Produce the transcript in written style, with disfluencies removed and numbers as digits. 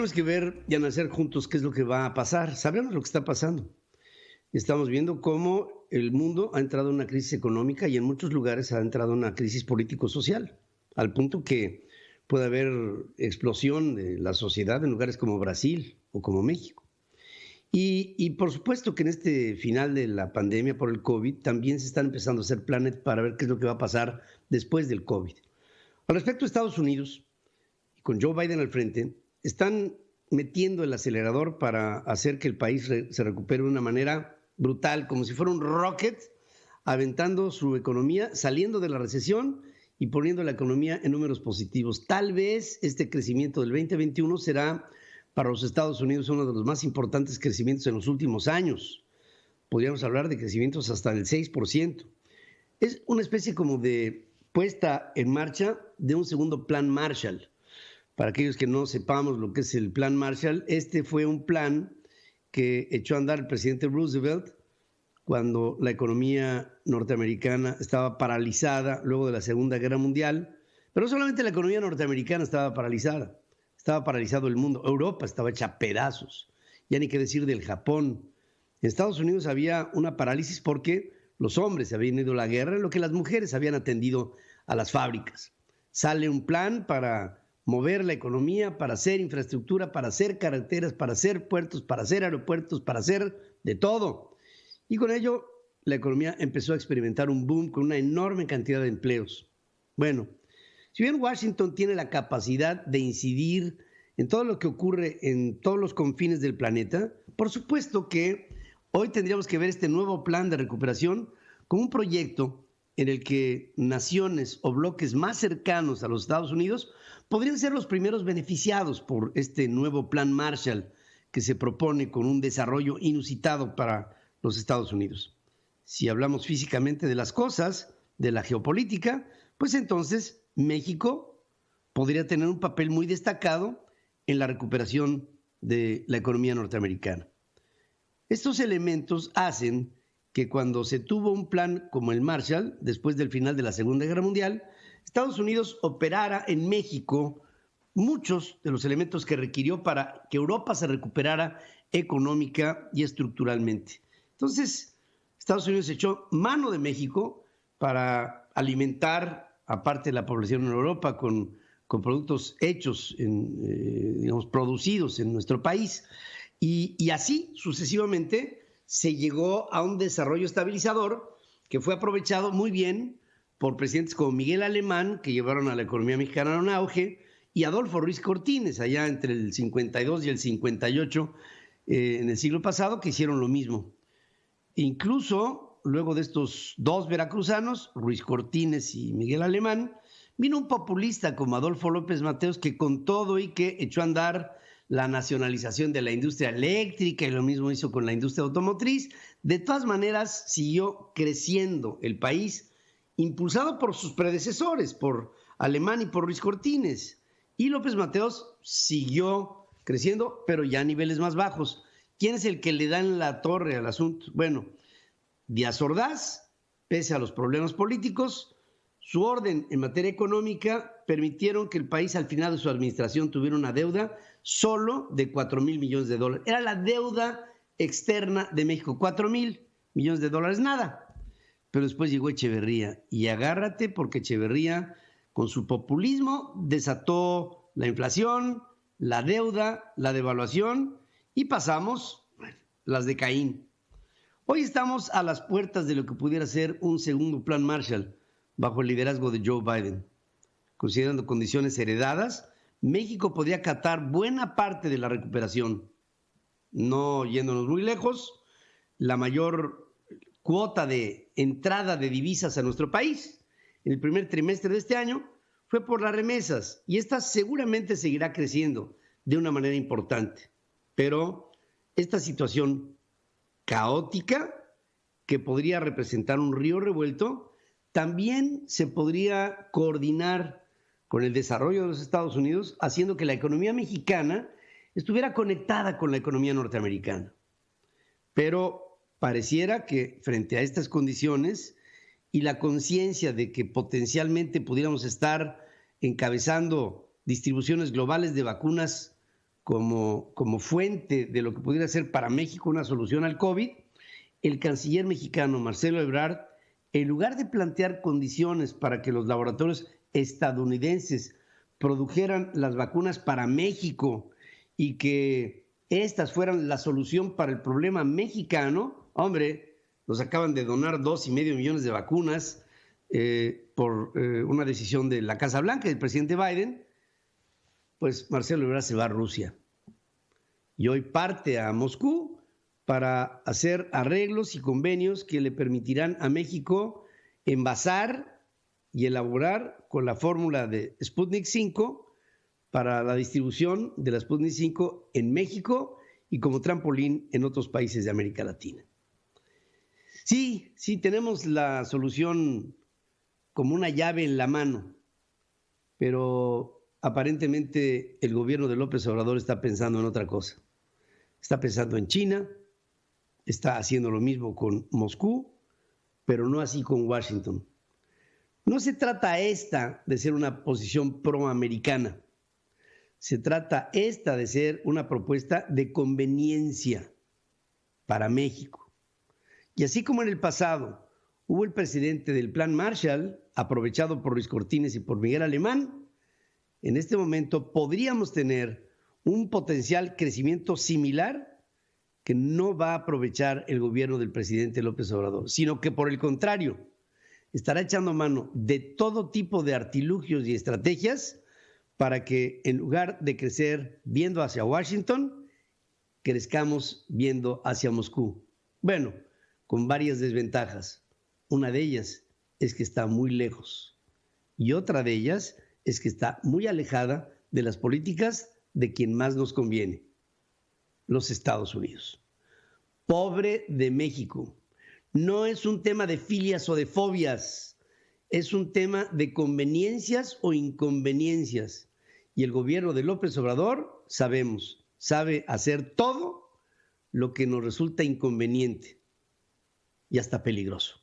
Tenemos que ver y analizar juntos qué es lo que va a pasar. Sabemos lo que está pasando. Estamos viendo cómo el mundo ha entrado en una crisis económica y en muchos lugares ha entrado en una crisis político-social, al punto que puede haber explosión de la sociedad en lugares como Brasil o como México. Y por supuesto que en este final de la pandemia por el COVID también se están empezando a hacer planes para ver qué es lo que va a pasar después del COVID. Al respecto, Estados Unidos, con Joe Biden al frente, están metiendo el acelerador para hacer que el país se recupere de una manera brutal, como si fuera un rocket, aventando su economía, saliendo de la recesión y poniendo la economía en números positivos. Tal vez este crecimiento del 2021 será para los Estados Unidos uno de los más importantes crecimientos en los últimos años. Podríamos hablar de crecimientos hasta del 6%. Es una especie como de puesta en marcha de un segundo plan Marshall. Para aquellos que no sepamos lo que es el plan Marshall, este fue un plan que echó a andar el presidente Roosevelt cuando la economía norteamericana estaba paralizada luego de la Segunda Guerra Mundial. Pero no solamente la economía norteamericana estaba paralizado el mundo. Europa estaba hecha a pedazos, ya ni qué decir del Japón. En Estados Unidos había una parálisis porque los hombres habían ido a la guerra, en lo que las mujeres habían atendido a las fábricas. Sale un plan para mover la economía, para hacer infraestructura, para hacer carreteras, para hacer puertos, para hacer aeropuertos, para hacer de todo. Y con ello la economía empezó a experimentar un boom con una enorme cantidad de empleos. Bueno, si bien Washington tiene la capacidad de incidir en todo lo que ocurre en todos los confines del planeta, por supuesto que hoy tendríamos que ver este nuevo plan de recuperación como un proyecto en el que naciones o bloques más cercanos a los Estados Unidos podrían ser los primeros beneficiados por este nuevo plan Marshall que se propone con un desarrollo inusitado para los Estados Unidos. Si hablamos físicamente de las cosas, de la geopolítica, pues entonces México podría tener un papel muy destacado en la recuperación de la economía norteamericana. Estos elementos hacen que cuando se tuvo un plan como el Marshall, después del final de la Segunda Guerra Mundial, Estados Unidos operara en México muchos de los elementos que requirió para que Europa se recuperara económica y estructuralmente. Entonces, Estados Unidos echó mano de México para alimentar, aparte de la población en Europa, con productos hechos, producidos en nuestro país. Y así, sucesivamente, se llegó a un desarrollo estabilizador que fue aprovechado muy bien por presidentes como Miguel Alemán, que llevaron a la economía mexicana a un auge, y Adolfo Ruiz Cortines, allá entre el 52 y el 58 en el siglo pasado, que hicieron lo mismo. Incluso, luego de estos dos veracruzanos, Ruiz Cortines y Miguel Alemán, vino un populista como Adolfo López Mateos, que con todo y que echó a andar la nacionalización de la industria eléctrica, y lo mismo hizo con la industria automotriz. De todas maneras, siguió creciendo el país, impulsado por sus predecesores, por Alemán y por Ruiz Cortines. Y López Mateos siguió creciendo, pero ya a niveles más bajos. ¿Quién es el que le da en la torre al asunto? Bueno, Díaz Ordaz, pese a los problemas políticos, su orden en materia económica permitieron que el país al final de su administración tuviera una deuda solo de 4,000 millones de dólares. Era la deuda externa de México, 4,000 millones de dólares, nada. Pero después llegó Echeverría y agárrate porque Echeverría con su populismo desató la inflación, la deuda, la devaluación y pasamos las de Caín. Hoy estamos a las puertas de lo que pudiera ser un segundo plan Marshall bajo el liderazgo de Joe Biden. Considerando condiciones heredadas, México podría acatar buena parte de la recuperación. No yéndonos muy lejos, la mayor cuota de entrada de divisas a nuestro país en el primer trimestre de este año fue por las remesas y esta seguramente seguirá creciendo de una manera importante. Pero esta situación caótica que podría representar un río revuelto también se podría coordinar con el desarrollo de los Estados Unidos, haciendo que la economía mexicana estuviera conectada con la economía norteamericana. Pero pareciera que frente a estas condiciones y la conciencia de que potencialmente pudiéramos estar encabezando distribuciones globales de vacunas como fuente de lo que pudiera ser para México una solución al COVID, el canciller mexicano Marcelo Ebrard, en lugar de plantear condiciones para que los laboratorios estadounidenses produjeran las vacunas para México y que estas fueran la solución para el problema mexicano, hombre, nos acaban de donar 2,5 millones de vacunas por una decisión de la Casa Blanca del presidente Biden, pues Marcelo Ebrard se va a Rusia y hoy parte a Moscú para hacer arreglos y convenios que le permitirán a México envasar y elaborar con la fórmula de Sputnik 5 para la distribución de la Sputnik 5 en México y como trampolín en otros países de América Latina. Sí, tenemos la solución como una llave en la mano, pero aparentemente el gobierno de López Obrador está pensando en otra cosa. Está pensando en China, está haciendo lo mismo con Moscú, pero no así con Washington. No se trata esta de ser una posición proamericana, se trata esta de ser una propuesta de conveniencia para México. Y así como en el pasado hubo el presidente del Plan Marshall, aprovechado por Luis Cortines y por Miguel Alemán, en este momento podríamos tener un potencial crecimiento similar que no va a aprovechar el gobierno del presidente López Obrador, sino que por el contrario, estará echando mano de todo tipo de artilugios y estrategias para que en lugar de crecer viendo hacia Washington, crezcamos viendo hacia Moscú. Bueno, con varias desventajas. Una de ellas es que está muy lejos y otra de ellas es que está muy alejada de las políticas de quien más nos conviene, los Estados Unidos. Pobre de México. No es un tema de filias o de fobias, es un tema de conveniencias o inconveniencias. Y el gobierno de López Obrador, sabe hacer todo lo que nos resulta inconveniente y hasta peligroso.